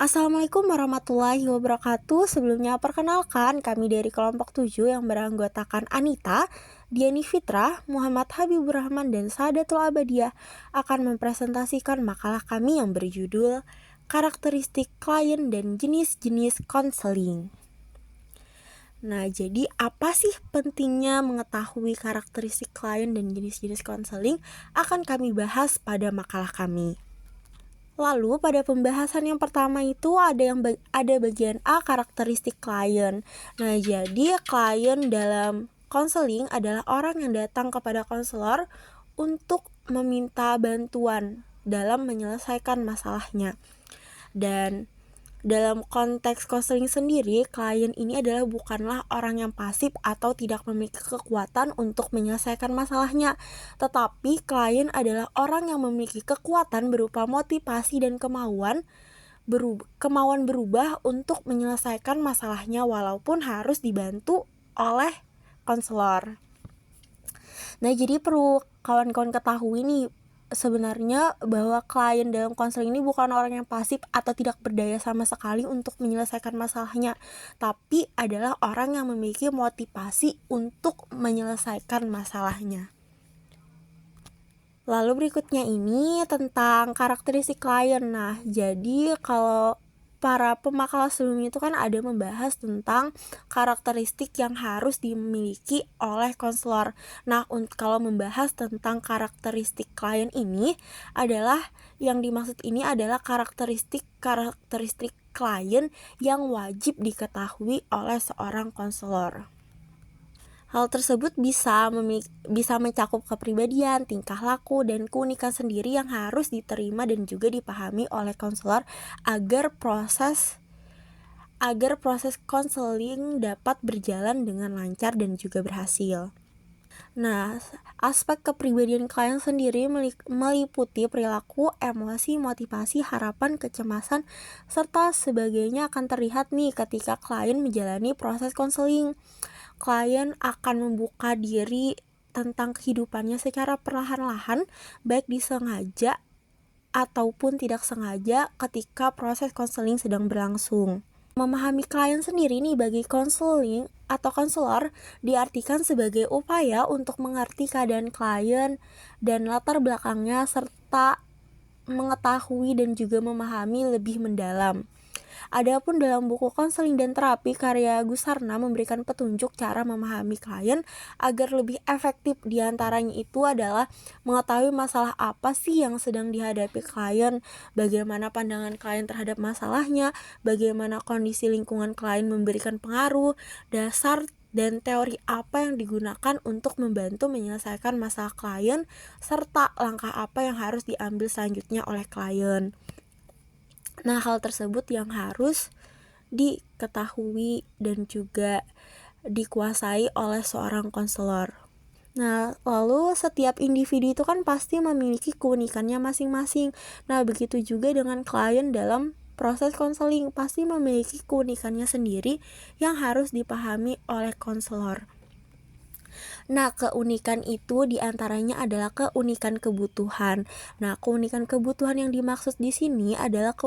Assalamualaikum warahmatullahi wabarakatuh. Sebelumnya perkenalkan, kami dari kelompok 7 yang beranggotakan Anita, Diani Fitrah, Muhammad Habibur Rahman, dan Saadatul Abadiah akan mempresentasikan makalah kami yang berjudul Karakteristik Klien dan Jenis-jenis Konseling. Nah, jadi apa sih pentingnya mengetahui karakteristik klien dan jenis-jenis konseling akan kami bahas pada makalah kami. Lalu pada pembahasan yang pertama itu ada bagian A, karakteristik klien. Nah, jadi klien dalam konseling adalah orang yang datang kepada konselor untuk meminta bantuan dalam menyelesaikan masalahnya. Dan dalam konteks konseling sendiri, klien ini adalah bukanlah orang yang pasif atau tidak memiliki kekuatan untuk menyelesaikan masalahnya, tetapi klien adalah orang yang memiliki kekuatan berupa motivasi dan kemauan berubah untuk menyelesaikan masalahnya walaupun harus dibantu oleh konselor. Nah, jadi perlu kawan-kawan ketahui nih, sebenarnya bahwa klien dalam konseling ini bukan orang yang pasif atau tidak berdaya sama sekali untuk menyelesaikan masalahnya, tapi adalah orang yang memiliki motivasi untuk menyelesaikan masalahnya. Lalu berikutnya ini tentang karakteristik klien. Nah, jadi kalau para pemakalah sebelumnya itu kan ada membahas tentang karakteristik yang harus dimiliki oleh konselor. Nah, kalau membahas tentang karakteristik klien ini adalah yang dimaksud ini adalah karakteristik klien yang wajib diketahui oleh seorang konselor. Hal tersebut bisa mencakup kepribadian, tingkah laku, dan keunikan sendiri yang harus diterima dan juga dipahami oleh konselor agar proses konseling dapat berjalan dengan lancar dan juga berhasil. Nah, aspek kepribadian klien sendiri meliputi perilaku, emosi, motivasi, harapan, kecemasan, serta sebagainya akan terlihat nih ketika klien menjalani proses konseling. Klien akan membuka diri tentang kehidupannya secara perlahan-lahan, baik disengaja ataupun tidak sengaja ketika proses konseling sedang berlangsung. Memahami klien sendiri nih bagi konseling atau konselor diartikan sebagai upaya untuk mengerti keadaan klien dan latar belakangnya serta mengetahui dan juga memahami lebih mendalam. Adapun dalam buku Konseling dan Terapi karya Gusarna memberikan petunjuk cara memahami klien agar lebih efektif. Di antaranya itu adalah mengetahui masalah apa sih yang sedang dihadapi klien, bagaimana pandangan klien terhadap masalahnya, bagaimana kondisi lingkungan klien memberikan pengaruh, dasar dan teori apa yang digunakan untuk membantu menyelesaikan masalah klien, serta langkah apa yang harus diambil selanjutnya oleh klien. Nah, hal tersebut yang harus diketahui dan juga dikuasai oleh seorang konselor. Nah, lalu setiap individu itu kan pasti memiliki keunikannya masing-masing. Nah, begitu juga dengan klien dalam proses konseling pasti memiliki keunikannya sendiri yang harus dipahami oleh konselor. Nah, keunikan itu diantaranya adalah keunikan kebutuhan. Nah, keunikan kebutuhan yang dimaksud di sini adalah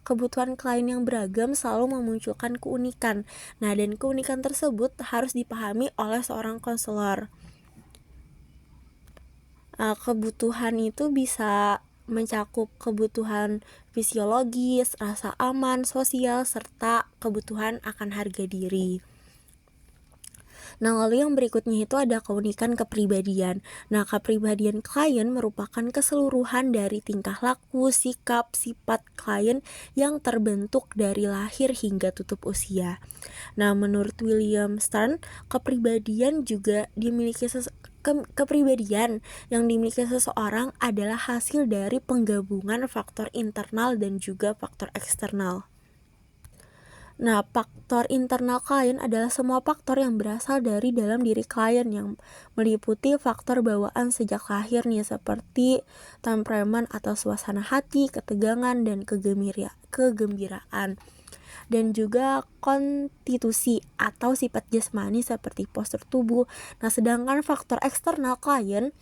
kebutuhan klien yang beragam selalu memunculkan keunikan. Nah, dan keunikan tersebut harus dipahami oleh seorang konselor. Kebutuhan itu bisa mencakup kebutuhan fisiologis, rasa aman, sosial, serta kebutuhan akan harga diri. Nah, lalu yang berikutnya itu ada keunikan kepribadian. Nah, kepribadian klien merupakan keseluruhan dari tingkah laku, sikap, sifat klien yang terbentuk dari lahir hingga tutup usia. Nah, menurut William Stern, kepribadian yang dimiliki seseorang adalah hasil dari penggabungan faktor internal dan juga faktor eksternal. Nah, faktor internal klien adalah semua faktor yang berasal dari dalam diri klien yang meliputi faktor bawaan sejak lahir nih, seperti temperamen atau suasana hati, ketegangan, dan kegembiraan. Dan juga konstitusi atau sifat jasmani seperti postur tubuh. Nah, sedangkan faktor eksternal klien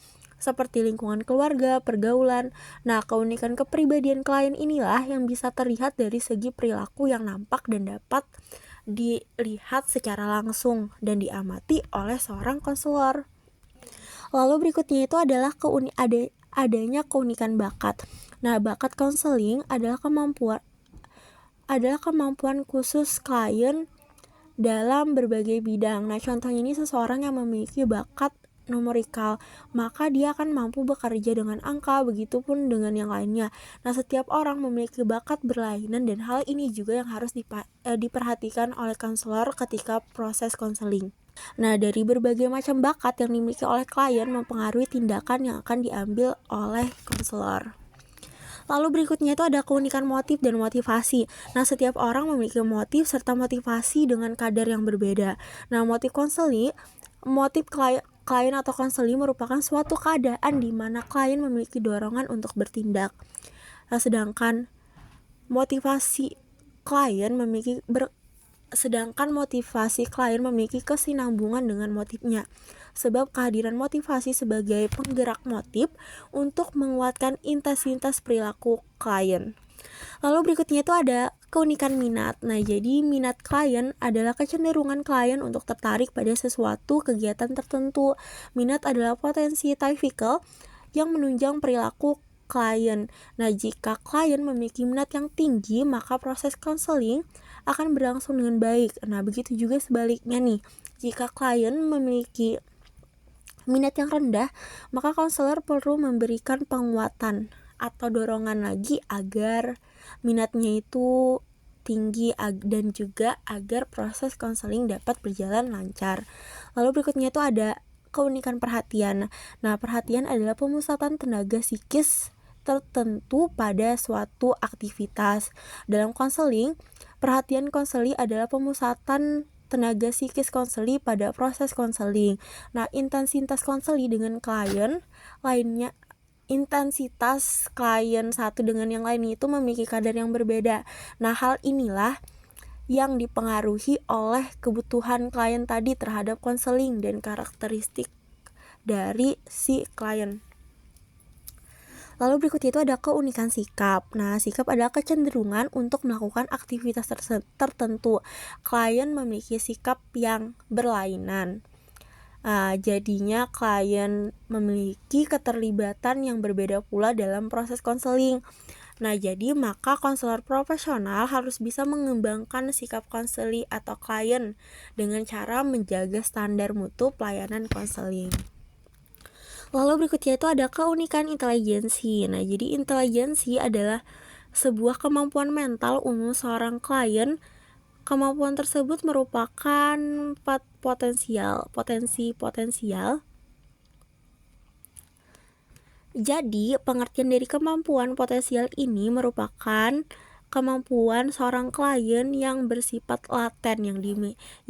seperti lingkungan keluarga, pergaulan. Nah, keunikan kepribadian klien inilah yang bisa terlihat dari segi perilaku yang nampak dan dapat dilihat secara langsung dan diamati oleh seorang konselor. Lalu berikutnya itu adalah adanya keunikan bakat. Nah, bakat konseling adalah kemampuan khusus klien dalam berbagai bidang. Nah, contohnya ini seseorang yang memiliki bakat numerikal, maka dia akan mampu bekerja dengan angka, begitupun dengan yang lainnya. Nah, setiap orang memiliki bakat berlainan dan hal ini juga yang harus diperhatikan oleh konselor ketika proses konseling. Nah, dari berbagai macam bakat yang dimiliki oleh klien mempengaruhi tindakan yang akan diambil oleh konselor. Lalu berikutnya itu ada keunikan motif dan motivasi. Nah, setiap orang memiliki motif serta motivasi dengan kadar yang berbeda. Nah, motif klien atau konseling merupakan suatu keadaan di mana klien memiliki dorongan untuk bertindak. Nah, sedangkan motivasi klien memiliki kesinambungan dengan motifnya. Sebab kehadiran motivasi sebagai penggerak motif untuk menguatkan intensitas perilaku klien. Lalu berikutnya itu ada keunikan minat. Nah, jadi minat klien adalah kecenderungan klien untuk tertarik pada sesuatu kegiatan tertentu. Minat adalah potensi typical yang menunjang perilaku klien. Nah, jika klien memiliki minat yang tinggi, maka proses konseling akan berlangsung dengan baik. Nah, begitu juga sebaliknya nih. Jika klien memiliki minat yang rendah, maka konselor perlu memberikan penguatan atau dorongan lagi agar minatnya itu tinggi dan juga agar proses konseling dapat berjalan lancar. Lalu berikutnya itu ada keunikan perhatian. Nah, perhatian adalah pemusatan tenaga psikis tertentu pada suatu aktivitas. Dalam konseling, perhatian konseli adalah pemusatan tenaga psikis konseli pada proses konseling. Nah, intensitas klien satu dengan yang lain itu memiliki kadar yang berbeda. Nah, hal inilah yang dipengaruhi oleh kebutuhan klien tadi terhadap konseling dan karakteristik dari si klien. Lalu berikutnya itu ada keunikan sikap. Nah, sikap adalah kecenderungan untuk melakukan aktivitas tertentu. Klien memiliki sikap yang berlainan. Jadinya klien memiliki keterlibatan yang berbeda pula dalam proses konseling. Nah, jadi maka konselor profesional harus bisa mengembangkan sikap konseli atau klien dengan cara menjaga standar mutu pelayanan konseling. Lalu berikutnya itu ada keunikan intelijensi. Nah, jadi intelijensi adalah sebuah kemampuan mental umum seorang klien. Kemampuan tersebut merupakan potensi potensial. Jadi, pengertian dari kemampuan potensial ini merupakan kemampuan seorang klien yang bersifat laten,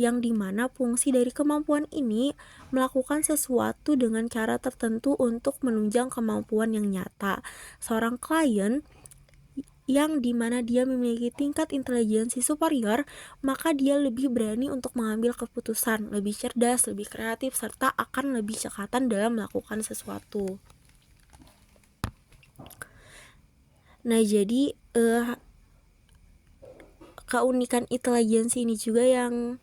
yang dimana fungsi dari kemampuan ini melakukan sesuatu dengan cara tertentu untuk menunjang kemampuan yang nyata. Seorang klien yang dimana dia memiliki tingkat intelijensi superior, maka dia lebih berani untuk mengambil keputusan, lebih cerdas, lebih kreatif, serta akan lebih cekatan dalam melakukan sesuatu. Nah, jadi keunikan intelijensi ini juga yang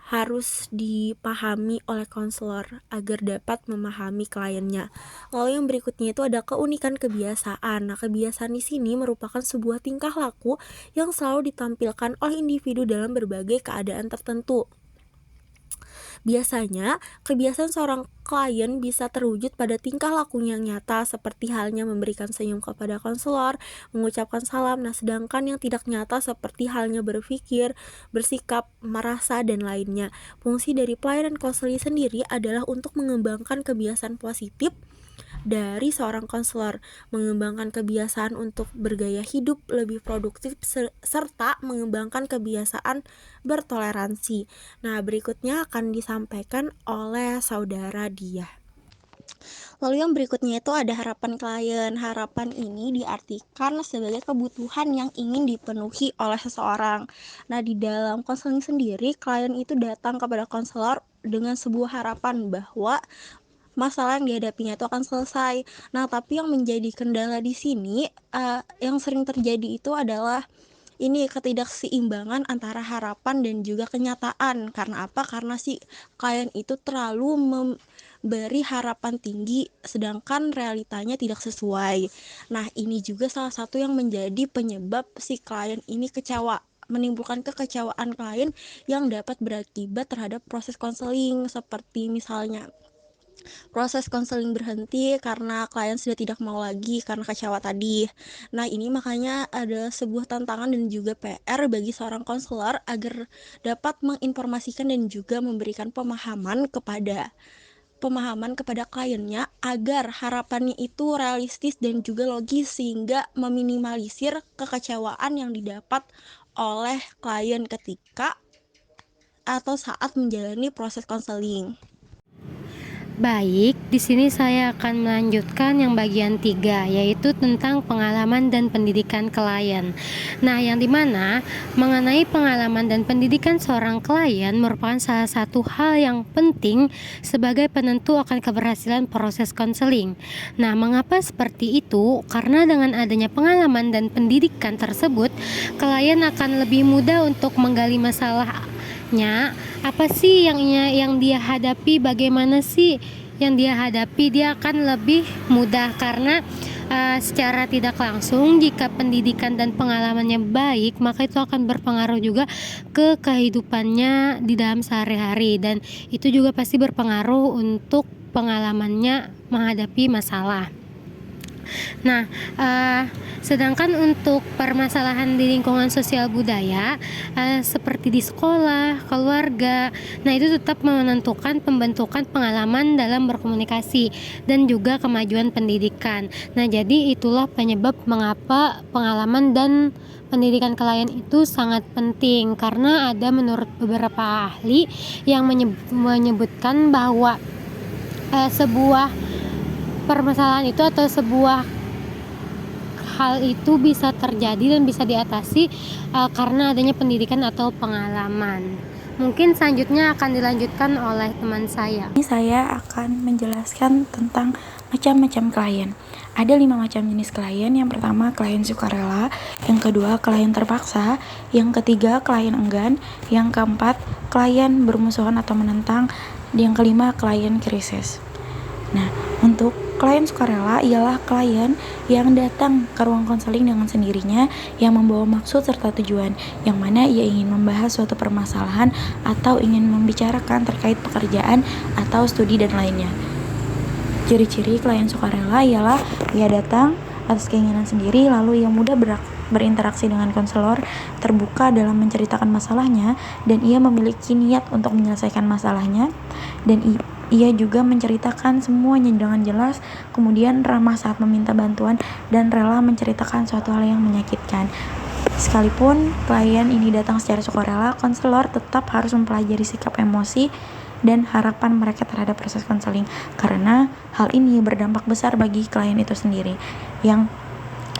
harus dipahami oleh konselor agar dapat memahami kliennya. Lalu yang berikutnya itu ada keunikan kebiasaan. Nah, kebiasaan di sini merupakan sebuah tingkah laku yang selalu ditampilkan oleh individu dalam berbagai keadaan tertentu. Biasanya, kebiasaan seorang klien bisa terwujud pada tingkah lakunya yang nyata, seperti halnya memberikan senyum kepada konselor, mengucapkan salam. Nah, sedangkan yang tidak nyata seperti halnya berpikir, bersikap, merasa, dan lainnya. Fungsi dari pelayanan konseling sendiri adalah untuk mengembangkan kebiasaan positif dari seorang konselor, mengembangkan kebiasaan untuk bergaya hidup lebih produktif, serta mengembangkan kebiasaan bertoleransi. Nah, berikutnya akan disampaikan oleh saudara Dia. Lalu yang berikutnya itu ada harapan klien. Harapan ini diartikan sebagai kebutuhan yang ingin dipenuhi oleh seseorang. Nah, di dalam konseling sendiri, klien itu datang kepada konselor dengan sebuah harapan bahwa masalah yang dihadapinya itu akan selesai. Nah, tapi yang menjadi kendala di sini, yang sering terjadi itu adalah ini ketidakseimbangan antara harapan dan juga kenyataan. Karena apa? Karena si klien itu terlalu memberi harapan tinggi sedangkan realitanya tidak sesuai. Nah, ini juga salah satu yang menjadi penyebab si klien ini kecewa, menimbulkan kekecewaan klien yang dapat berakibat terhadap proses konseling, seperti misalnya proses konseling berhenti karena klien sudah tidak mau lagi karena kecewa tadi. Nah, ini makanya ada sebuah tantangan dan juga PR bagi seorang konselor agar dapat menginformasikan dan juga memberikan pemahaman kepada kliennya agar harapannya itu realistis dan juga logis sehingga meminimalisir kekecewaan yang didapat oleh klien ketika atau saat menjalani proses konseling. Baik, di sini saya akan melanjutkan yang bagian 3, yaitu tentang pengalaman dan pendidikan klien. Nah, yang dimana mengenai pengalaman dan pendidikan seorang klien merupakan salah satu hal yang penting sebagai penentu akan keberhasilan proses konseling. Nah, mengapa seperti itu? Karena dengan adanya pengalaman dan pendidikan tersebut, klien akan lebih mudah untuk menggali masalahnya. Apa sih yang dia hadapi, bagaimana sih yang dia hadapi, dia akan lebih mudah karena secara tidak langsung jika pendidikan dan pengalamannya baik, maka itu akan berpengaruh juga ke kehidupannya di dalam sehari-hari, dan itu juga pasti berpengaruh untuk pengalamannya menghadapi masalah. Nah, sedangkan untuk permasalahan di lingkungan sosial budaya, seperti di sekolah, keluarga, nah itu tetap menentukan pembentukan pengalaman dalam berkomunikasi dan juga kemajuan pendidikan. Nah, jadi itulah penyebab mengapa pengalaman dan pendidikan klien itu sangat penting, karena ada menurut beberapa ahli yang menyebutkan bahwa sebuah permasalahan itu atau sebuah hal itu bisa terjadi dan bisa diatasi karena adanya pendidikan atau pengalaman. Mungkin selanjutnya akan dilanjutkan oleh teman saya. Ini saya akan menjelaskan tentang macam-macam klien. Ada 5 macam jenis klien. Yang pertama, klien sukarela. Yang kedua, klien terpaksa. Yang ketiga, klien enggan. Yang keempat, klien bermusuhan atau menentang. Yang kelima, klien krisis. Nah, untuk klien sukarela ialah klien yang datang ke ruang konseling dengan sendirinya, yang membawa maksud serta tujuan, yang mana ia ingin membahas suatu permasalahan atau ingin membicarakan terkait pekerjaan atau studi dan lainnya. Ciri-ciri klien sukarela ialah ia datang atas keinginan sendiri, lalu ia mudah berinteraksi dengan konselor, terbuka dalam menceritakan masalahnya, dan ia memiliki niat untuk menyelesaikan masalahnya, dan ia juga menceritakan semuanya dengan jelas, kemudian ramah saat meminta bantuan, dan rela menceritakan suatu hal yang menyakitkan. Sekalipun klien ini datang secara sukarela, konselor tetap harus mempelajari sikap emosi dan harapan mereka terhadap proses konseling, karena hal ini berdampak besar bagi klien itu sendiri, yang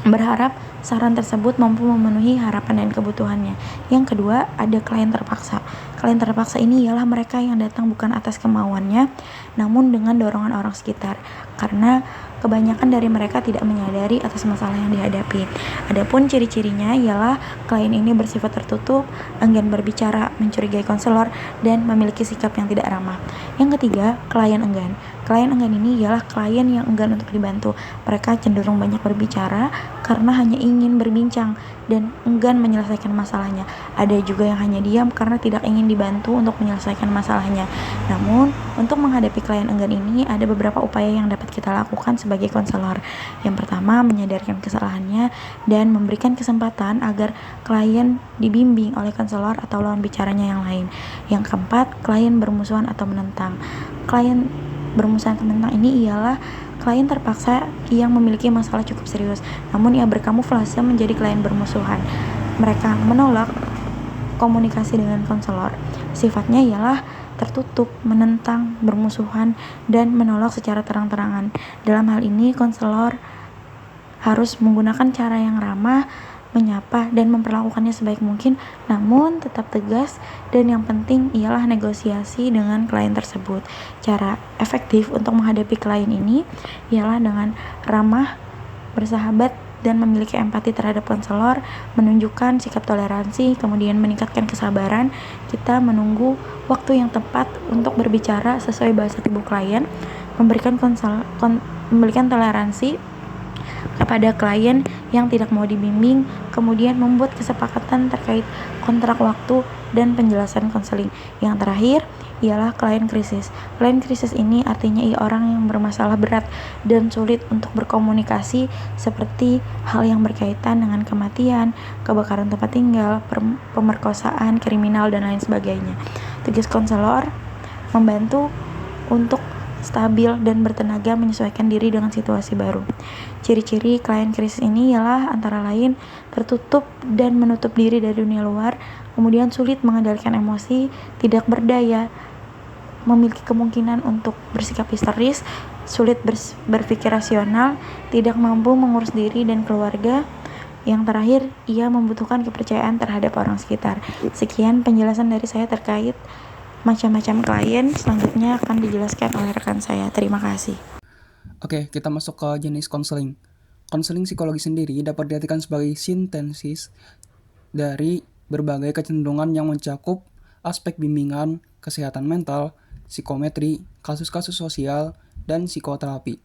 berharap saran tersebut mampu memenuhi harapan dan kebutuhannya. Yang kedua, ada klien terpaksa. Klien terpaksa ini ialah mereka yang datang bukan atas kemauannya, namun dengan dorongan orang sekitar, karena kebanyakan dari mereka tidak menyadari atas masalah yang dihadapi. Adapun ciri-cirinya ialah klien ini bersifat tertutup, enggan berbicara, mencurigai konselor, dan memiliki sikap yang tidak ramah. Yang ketiga, klien enggan. Klien enggan ini ialah klien yang enggan untuk dibantu. Mereka cenderung banyak berbicara karena hanya ingin berbincang dan enggan menyelesaikan masalahnya. Ada juga yang hanya diam karena tidak ingin dibantu untuk menyelesaikan masalahnya. Namun, untuk menghadapi klien enggan ini ada beberapa upaya yang dapat kita lakukan sebagai konselor. Yang pertama, menyadarkan kesalahannya dan memberikan kesempatan agar klien dibimbing oleh konselor atau lawan bicaranya yang lain. Yang keempat, klien bermusuhan atau menentang. Klien bermusuhan menentang ini ialah klien terpaksa yang memiliki masalah cukup serius, namun ia berkamuflase menjadi klien bermusuhan. Mereka menolak komunikasi dengan konselor. Sifatnya ialah tertutup, menentang, bermusuhan, dan menolak secara terang-terangan. Dalam hal ini, konselor harus menggunakan cara yang ramah, menyapa, dan memperlakukannya sebaik mungkin, namun tetap tegas, dan yang penting ialah negosiasi dengan klien tersebut. Cara efektif untuk menghadapi klien ini ialah dengan ramah, bersahabat, dan memiliki empati terhadap konselor, menunjukkan sikap toleransi, kemudian meningkatkan kesabaran. Kita menunggu waktu yang tepat untuk berbicara sesuai bahasa tubuh klien, memberikan toleransi kepada klien yang tidak mau dibimbing, kemudian membuat kesepakatan terkait kontrak waktu dan penjelasan konseling. Yang terakhir ialah klien krisis. Klien krisis ini artinya ia orang yang bermasalah berat dan sulit untuk berkomunikasi, seperti hal yang berkaitan dengan kematian, kebakaran tempat tinggal, pemerkosaan, kriminal, dan lain sebagainya. Tugas konselor membantu untuk stabil dan bertenaga menyesuaikan diri dengan situasi baru. Ciri-ciri klien krisis ini ialah antara lain tertutup dan menutup diri dari dunia luar, kemudian sulit mengendalikan emosi, tidak berdaya, memiliki kemungkinan untuk bersikap histeris, sulit berpikir rasional, tidak mampu mengurus diri dan keluarga. Yang terakhir, ia membutuhkan kepercayaan terhadap orang sekitar. Sekian penjelasan dari saya terkait macam-macam klien. Selanjutnya akan dijelaskan oleh rekan saya. Terima kasih. Oke, kita masuk ke jenis konseling. Konseling psikologi sendiri dapat diartikan sebagai sintesis dari berbagai kecenderungan yang mencakup aspek bimbingan, kesehatan mental, psikometri, kasus-kasus sosial, dan psikoterapi.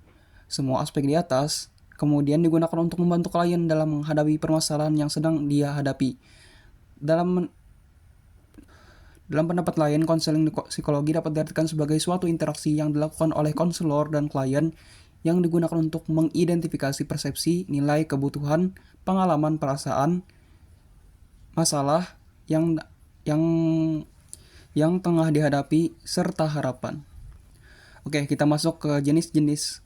Semua aspek di atas kemudian digunakan untuk membantu klien dalam menghadapi permasalahan yang sedang dia hadapi. Dalam pendapat lain, konseling psikologi dapat diartikan sebagai suatu interaksi yang dilakukan oleh konselor dan klien yang digunakan untuk mengidentifikasi persepsi, nilai, kebutuhan, pengalaman, perasaan, masalah yang tengah dihadapi, serta harapan. Oke, kita masuk ke jenis-jenis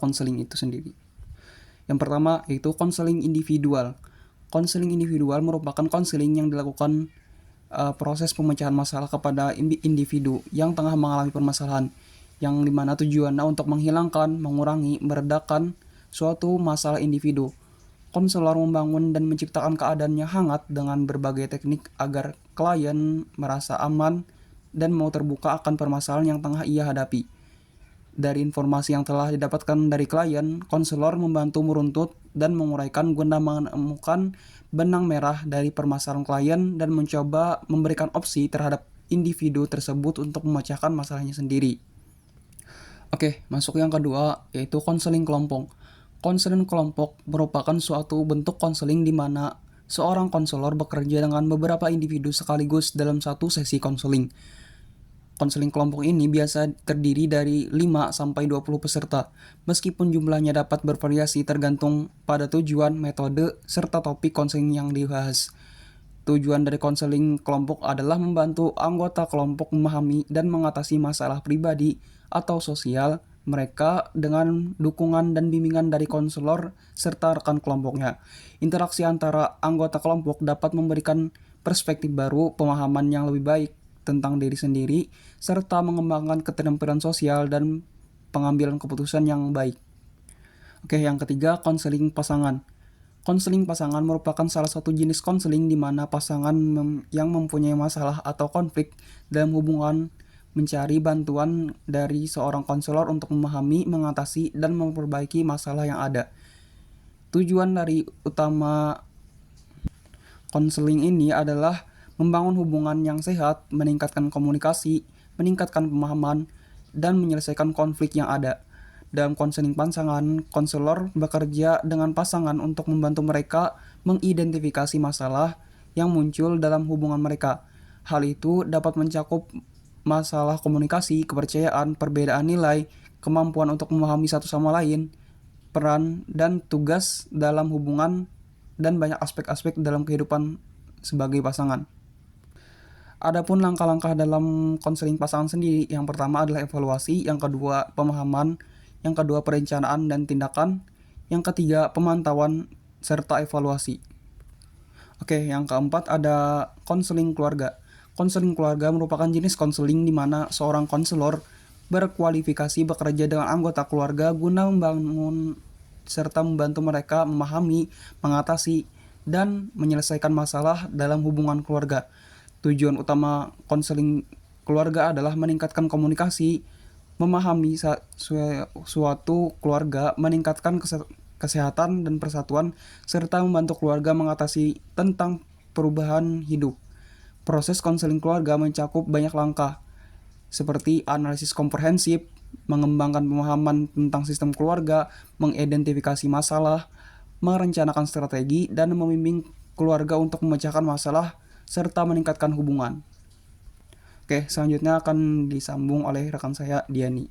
konseling itu sendiri. Yang pertama yaitu konseling individual. Konseling individual merupakan konseling yang dilakukan proses pemecahan masalah kepada individu yang tengah mengalami permasalahan, yang dimana tujuannya untuk menghilangkan, mengurangi, meredakan suatu masalah individu. Konselor membangun dan menciptakan keadaan yang hangat dengan berbagai teknik agar klien merasa aman dan mau terbuka akan permasalahan yang tengah ia hadapi. Dari informasi yang telah didapatkan dari klien, konselor membantu meruntut dan menguraikan guna menemukan benang merah dari permasalahan klien dan mencoba memberikan opsi terhadap individu tersebut untuk memecahkan masalahnya sendiri. Oke, masuk yang kedua yaitu konseling kelompok. Konseling kelompok merupakan suatu bentuk konseling di mana seorang konselor bekerja dengan beberapa individu sekaligus dalam satu sesi konseling. Konseling kelompok ini biasa terdiri dari 5-20 peserta, meskipun jumlahnya dapat bervariasi tergantung pada tujuan, metode, serta topik konseling yang dibahas. Tujuan dari konseling kelompok adalah membantu anggota kelompok memahami dan mengatasi masalah pribadi atau sosial mereka dengan dukungan dan bimbingan dari konselor serta rekan kelompoknya. Interaksi antara anggota kelompok dapat memberikan perspektif baru, pemahaman yang lebih baik tentang diri sendiri, serta mengembangkan keterampilan sosial dan pengambilan keputusan yang baik. Oke, yang ketiga, konseling pasangan. Konseling pasangan merupakan salah satu jenis konseling di mana pasangan yang mempunyai masalah atau konflik dalam hubungan mencari bantuan dari seorang konselor untuk memahami, mengatasi, dan memperbaiki masalah yang ada. Tujuan dari utama konseling ini adalah membangun hubungan yang sehat, meningkatkan komunikasi, meningkatkan pemahaman, dan menyelesaikan konflik yang ada. Dalam konseling pasangan, konselor bekerja dengan pasangan untuk membantu mereka mengidentifikasi masalah yang muncul dalam hubungan mereka. Hal itu dapat mencakup masalah komunikasi, kepercayaan, perbedaan nilai, kemampuan untuk memahami satu sama lain, peran dan tugas dalam hubungan, dan banyak aspek-aspek dalam kehidupan sebagai pasangan. Adapun langkah-langkah dalam konseling pasangan sendiri, yang pertama adalah evaluasi, yang kedua pemahaman, yang kedua perencanaan dan tindakan, yang ketiga pemantauan serta evaluasi. Oke, yang keempat ada konseling keluarga. Konseling keluarga merupakan jenis konseling di mana seorang konselor berkualifikasi bekerja dengan anggota keluarga guna membangun serta membantu mereka memahami, mengatasi, dan menyelesaikan masalah dalam hubungan keluarga. Tujuan utama konseling keluarga adalah meningkatkan komunikasi, memahami suatu keluarga, meningkatkan kesehatan dan persatuan, serta membantu keluarga mengatasi tentang perubahan hidup. Proses konseling keluarga mencakup banyak langkah, seperti analisis komprehensif, mengembangkan pemahaman tentang sistem keluarga, mengidentifikasi masalah, merencanakan strategi, dan membimbing keluarga untuk memecahkan masalah serta meningkatkan hubungan. Oke, selanjutnya akan disambung oleh rekan saya, Diani.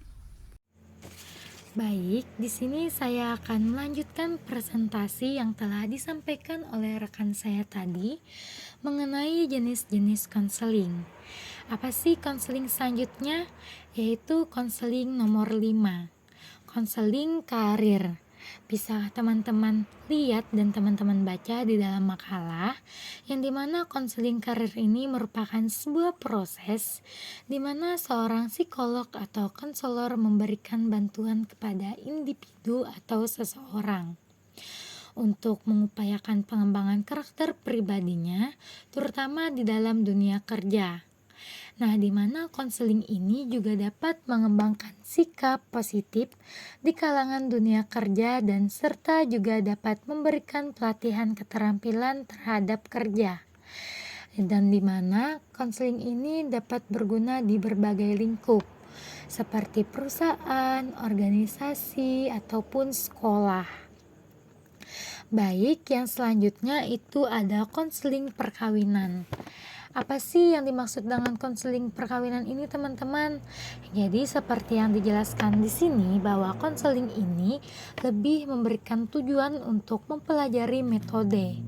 Baik, di sini saya akan melanjutkan presentasi yang telah disampaikan oleh rekan saya tadi mengenai jenis-jenis konseling. Apa sih konseling selanjutnya? Yaitu konseling nomor 5, konseling karir. Bisa teman-teman lihat dan teman-teman baca di dalam makalah yang dimana konseling karir ini merupakan sebuah proses dimana seorang psikolog atau konselor memberikan bantuan kepada individu atau seseorang untuk mengupayakan pengembangan karakter pribadinya, terutama di dalam dunia kerja. Nah, di mana konseling ini juga dapat mengembangkan sikap positif di kalangan dunia kerja dan serta juga dapat memberikan pelatihan keterampilan terhadap kerja. Dan di mana konseling ini dapat berguna di berbagai lingkup seperti perusahaan, organisasi, ataupun sekolah. Baik, yang selanjutnya itu ada konseling perkawinan. Apa sih yang dimaksud dengan konseling perkawinan ini, teman-teman? Jadi seperti yang dijelaskan di sini bahwa konseling ini lebih memberikan tujuan untuk mempelajari metode.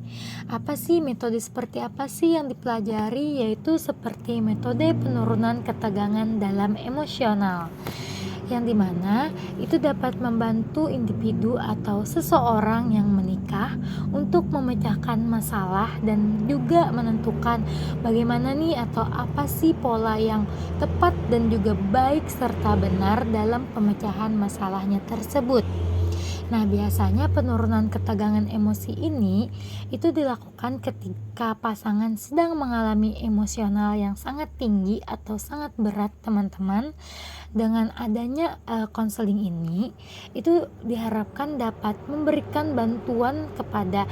Apa sih metode seperti apa sih yang dipelajari? Yaitu seperti metode penurunan ketegangan dalam emosional, yang dimana itu dapat membantu individu atau seseorang yang menikah untuk memecahkan masalah dan juga menentukan bagaimana nih atau apa sih pola yang tepat dan juga baik serta benar dalam pemecahan masalahnya tersebut. Nah, biasanya penurunan ketegangan emosi ini itu dilakukan ketika pasangan sedang mengalami emosional yang sangat tinggi atau sangat berat, teman-teman. Dengan adanya konseling ini, itu diharapkan dapat memberikan bantuan kepada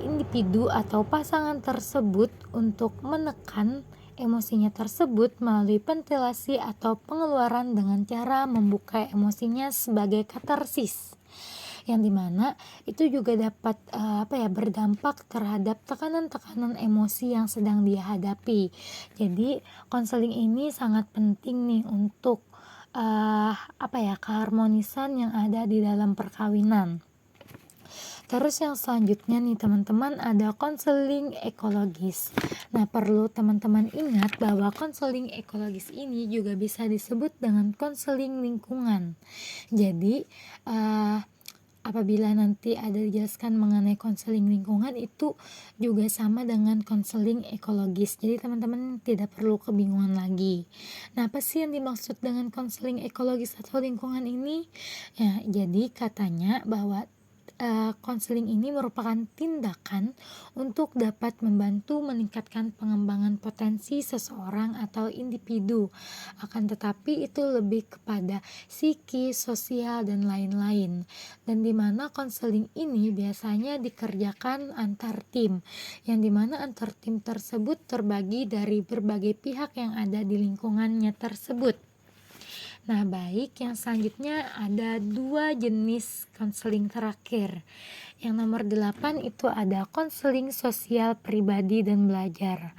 individu atau pasangan tersebut untuk menekan emosinya tersebut melalui ventilasi atau pengeluaran dengan cara membuka emosinya sebagai katarsis, yang dimana itu juga dapat berdampak terhadap tekanan-tekanan emosi yang sedang dia hadapi. Jadi konseling ini sangat penting nih untuk keharmonisan yang ada di dalam perkawinan. Terus yang selanjutnya nih teman-teman, ada konseling ekologis. Nah, perlu teman-teman ingat bahwa konseling ekologis ini juga bisa disebut dengan konseling lingkungan. Jadi apabila nanti ada dijelaskan mengenai konseling lingkungan, itu juga sama dengan konseling ekologis. Jadi teman-teman tidak perlu kebingungan lagi. Nah, apa sih yang dimaksud dengan konseling ekologis atau lingkungan ini? Ya, jadi katanya bahwa konseling ini merupakan tindakan untuk dapat membantu meningkatkan pengembangan potensi seseorang atau individu. Akan tetapi itu lebih kepada psikis, sosial, dan lain-lain. Dan di mana konseling ini biasanya dikerjakan antar tim, yang dimana antar tim tersebut terbagi dari berbagai pihak yang ada di lingkungannya tersebut. Nah, baik, yang selanjutnya ada 2 jenis konseling terakhir. Yang nomor 8 itu ada konseling sosial pribadi dan belajar.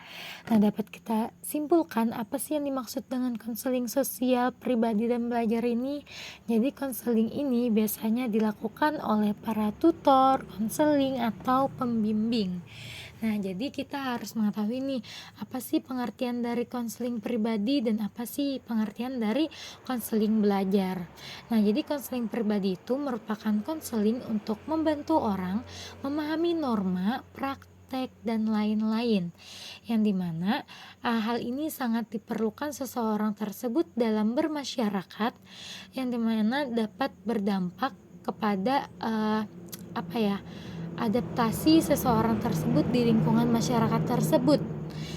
Nah, dapat kita simpulkan apa sih yang dimaksud dengan konseling sosial pribadi dan belajar ini? Jadi konseling ini biasanya dilakukan oleh para tutor, konseling, atau pembimbing. Nah, jadi kita harus mengetahui nih, apa sih pengertian dari konseling pribadi dan apa sih pengertian dari konseling belajar. Nah, jadi konseling pribadi itu merupakan konseling untuk membantu orang memahami norma, praktek, dan lain-lain. Yang dimana hal ini sangat diperlukan seseorang tersebut dalam bermasyarakat, yang dimana dapat berdampak kepada adaptasi seseorang tersebut di lingkungan masyarakat tersebut,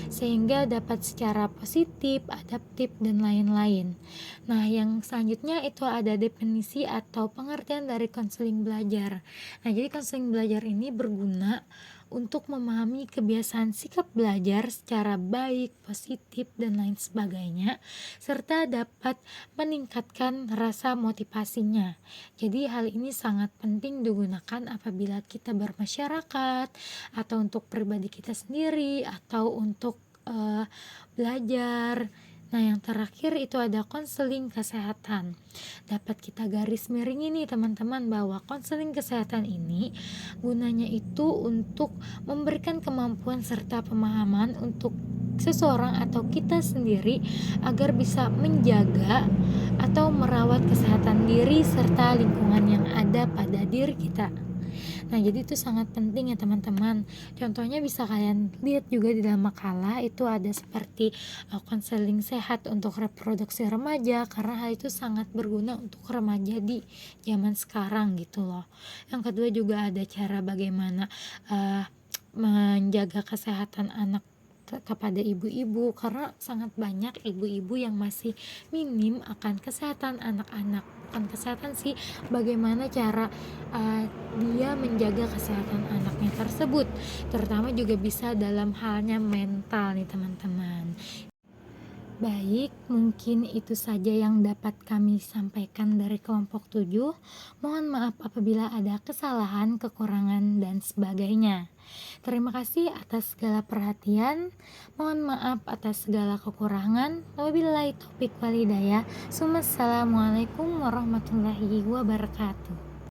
sehingga dapat secara positif, adaptif, dan lain-lain. Nah, yang selanjutnya itu ada definisi atau pengertian dari konseling belajar. Nah, jadi konseling belajar ini berguna untuk memahami kebiasaan sikap belajar secara baik, positif, dan lain sebagainya, serta dapat meningkatkan rasa motivasinya. Jadi hal ini sangat penting digunakan apabila kita bermasyarakat, atau untuk pribadi kita sendiri, atau untuk belajar. Nah, yang terakhir itu ada konseling kesehatan. Dapat kita garis miring ini teman-teman, bahwa konseling kesehatan ini gunanya itu untuk memberikan kemampuan serta pemahaman untuk seseorang atau kita sendiri agar bisa menjaga atau merawat kesehatan diri serta lingkungan yang ada pada diri kita. Nah, jadi itu sangat penting ya teman-teman. Contohnya bisa kalian lihat juga di dalam makalah, itu ada seperti konseling sehat untuk reproduksi remaja, karena hal itu sangat berguna untuk remaja di zaman sekarang gitu loh. Yang kedua juga ada cara bagaimana menjaga kesehatan anak kepada ibu-ibu, karena sangat banyak ibu-ibu yang masih minim akan kesehatan anak-anak. Bukan kesehatan sih, bagaimana cara dia menjaga kesehatan anaknya tersebut, terutama juga bisa dalam halnya mental nih teman-teman. Baik, mungkin itu saja yang dapat kami sampaikan dari kelompok 7. Mohon maaf apabila ada kesalahan, kekurangan, dan sebagainya. Terima kasih atas segala perhatian. Mohon maaf atas segala kekurangan. Wabillahi taufiq wal hidayah. Assalamualaikum warahmatullahi wabarakatuh.